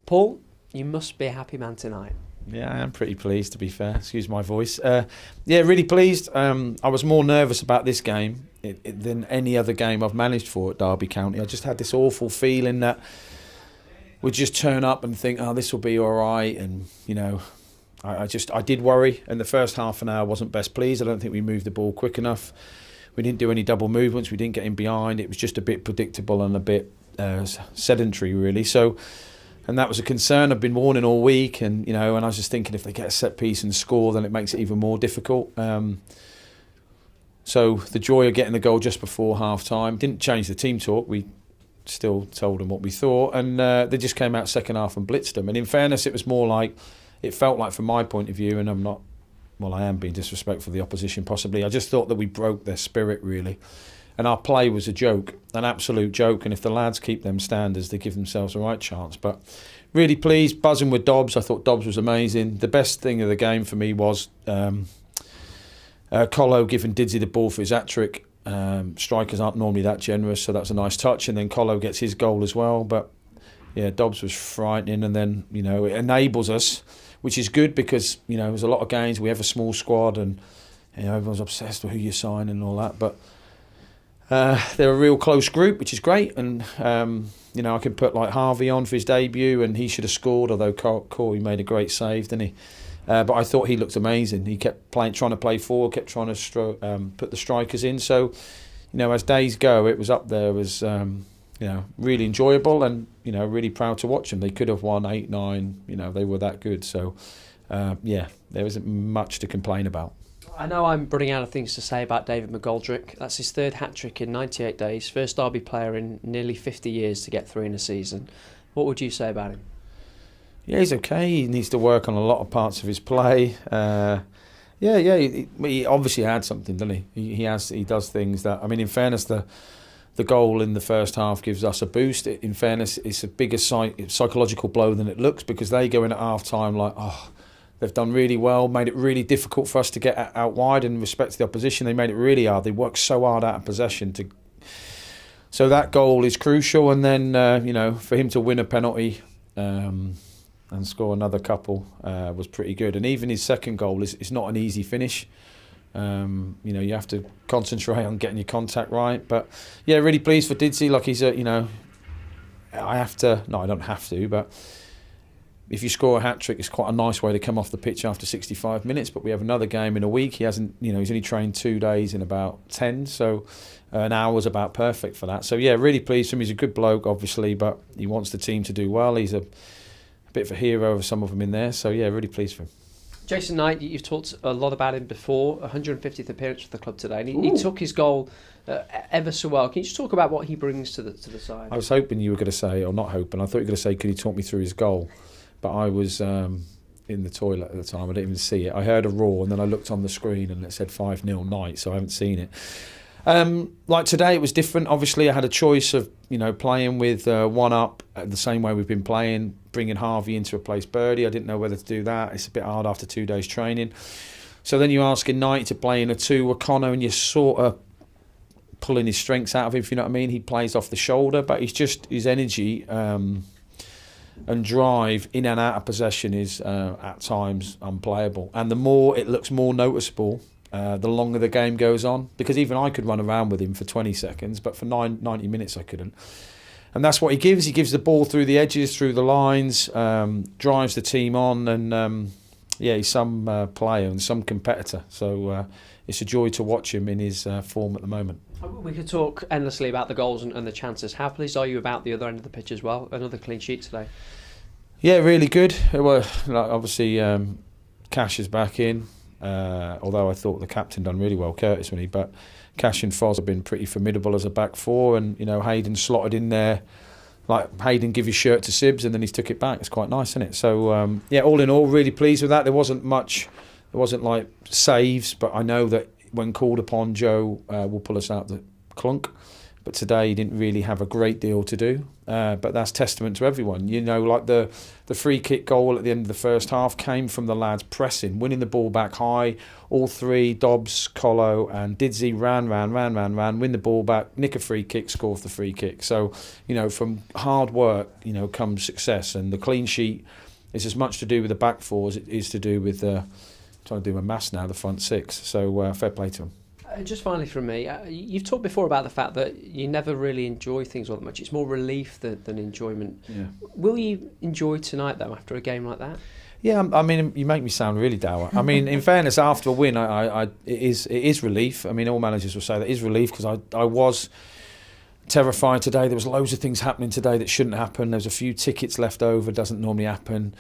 Paul, you must be a happy man tonight. Yeah, I am pretty pleased, to be fair. Excuse my voice. Yeah, really pleased. I was more nervous about this game than any other game I've managed for at Derby County. I just had this awful feeling that we'd just turn up and think, oh, this will be all right. And, you know, I did worry. And the first half an hour I wasn't best pleased. I don't think we moved the ball quick enough. We didn't do any double movements. We didn't get in behind. It was just a bit predictable and a bit sedentary, really. So... And that was a concern. I've been warning all week, and and I was just thinking if they get a set piece and score, then it makes it even more difficult. So the joy of getting the goal just before half time didn't change the team talk. We still told them what we thought, and they just came out second half and blitzed them. And in fairness, it felt like from my point of view, and I am being disrespectful of the opposition possibly. I just thought that we broke their spirit really. And our play was a joke, an absolute joke. And if the lads keep them standards, they give themselves a right chance. But really pleased, buzzing with Dobbs. I thought Dobbs was amazing. The best thing of the game for me was Colo giving Didsy the ball for his hat-trick. Strikers aren't normally that generous, so that's a nice touch. And then Colo gets his goal as well. But yeah, Dobbs was frightening. And then, it enables us, which is good because, there's a lot of games. We have a small squad and, everyone's obsessed with who you sign and all that. But they're a real close group, which is great, and I could put like Harvey on for his debut, and he should have scored. Although Corey made a great save, didn't he? But I thought he looked amazing. He kept trying to play forward, kept trying to put the strikers in. So, as days go, it was up there. It was really enjoyable, and really proud to watch them. They could have won 8-9. They were that good. So, there isn't much to complain about. I know I'm running out of things to say about David McGoldrick. That's his third hat-trick in 98 days. First Derby player in nearly 50 years to get 3 in a season. What would you say about him? Yeah, he's okay. He needs to work on a lot of parts of his play. He obviously had something, doesn't he? He does things that... I mean, in fairness, the goal in the first half gives us a boost. In fairness, it's a bigger psychological blow than it looks because they go in at half-time like, they've done really well, made it really difficult for us to get out wide. In respect to the opposition, they made it really hard. They worked so hard out of possession. So that goal is crucial. And then, for him to win a penalty and score another couple was pretty good. And even his second goal is not an easy finish. You have to concentrate on getting your contact right. But, yeah, really pleased for Didsy. Like he's I don't have to, but... If you score a hat-trick, it's quite a nice way to come off the pitch after 65 minutes. But we have another game in a week. He hasn't, he's only trained 2 days in about 10. So an hour was about perfect for that. So, yeah, really pleased for him. He's a good bloke, obviously, but he wants the team to do well. He's a bit of a hero of some of them in there. So, yeah, really pleased for him. Jason Knight, you've talked a lot about him before, 150th appearance for the club today. And he took his goal ever so well. Can you just talk about what he brings to the side? I was hoping you were going to say, or not hoping, I thought you were going to say, could he talk me through his goal? But I was in the toilet at the time. I didn't even see it. I heard a roar and then I looked on the screen and it said 5-0 Knight, so I haven't seen it. Like today, it was different. Obviously, I had a choice of playing with one up the same way we've been playing, bringing Harvey in to replace Birdie. I didn't know whether to do that. It's a bit hard after 2 days training. So then you're asking Knight to play in a 2 with Connor, and you're sort of pulling his strengths out of him, if you know what I mean. He plays off the shoulder, but he's just his energy and drive in and out of possession is at times unplayable. And the more it looks more noticeable, the longer the game goes on. Because even I could run around with him for 20 seconds, but for 90 minutes I couldn't. And that's what he gives. He gives the ball through the edges, through the lines, drives the team on, and he's some player and some competitor. So it's a joy to watch him in his form at the moment. We could talk endlessly about the goals and the chances. How pleased are you about the other end of the pitch as well? Another clean sheet today. Yeah, really good. Well, obviously, Cash is back in. Although I thought the captain done really well, Curtis, when but Cash and Foz have been pretty formidable as a back four, and Hayden slotted in there. Like Hayden give his shirt to Sibbs and then he's took it back. It's quite nice, isn't it? So all in all, really pleased with that. There wasn't like saves, but I know that when called upon, Joe will pull us out the clunk. but today he didn't really have a great deal to do. But that's testament to everyone. You know, like the free kick goal at the end of the first half came from the lads pressing, winning the ball back high. All three, Dobbs, Colo and Didsey ran, win the ball back, nick a free kick, score off the free kick. So, you know, from hard work, you know, comes success. And the clean sheet is as much to do with the back four as it is to do with trying to do my maths now, the front six. So fair play to them. Just finally from me, you've talked before about the fact that you never really enjoy things all that much. It's more relief than enjoyment. Yeah. Will you enjoy tonight, though, after a game like that? Yeah, I mean, you make me sound really dour. I mean, in fairness, after a win, it is relief. I mean, all managers will say that is relief, because I was terrified today. There was loads of things happening today that shouldn't happen. There's a few tickets left over, doesn't normally happen.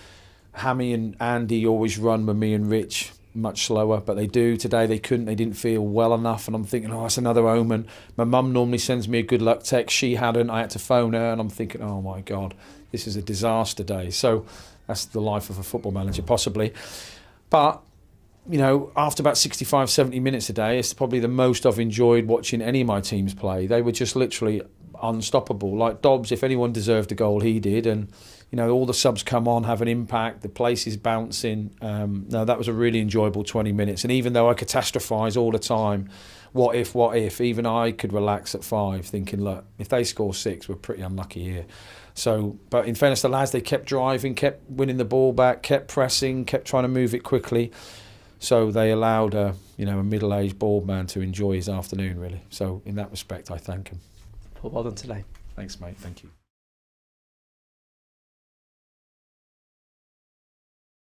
Hammy and Andy always run with me and Rich much slower, but they do. Today they couldn't, they didn't feel well enough, and I'm thinking, oh, that's another omen. My mum normally sends me a good luck text. She hadn't. I had to phone her, and I'm thinking, oh my God, this is a disaster day. So that's the life of a football manager, possibly. But, you know, after about 65, 70 minutes a day, it's probably the most I've enjoyed watching any of my teams play. They were just literally unstoppable. Like Dobbs, if anyone deserved a goal, he did. And, you know, all the subs come on, have an impact, the place is bouncing. No, that was a really enjoyable 20 minutes. And even though I catastrophise all the time, what if, even I could relax at 5, thinking, look, if they score 6, we're pretty unlucky here. So, but in fairness, the lads, they kept driving, kept winning the ball back, kept pressing, kept trying to move it quickly. So they allowed a middle-aged bald man to enjoy his afternoon, really. So in that respect, I thank him. Well done today. Thanks, mate. Thank you.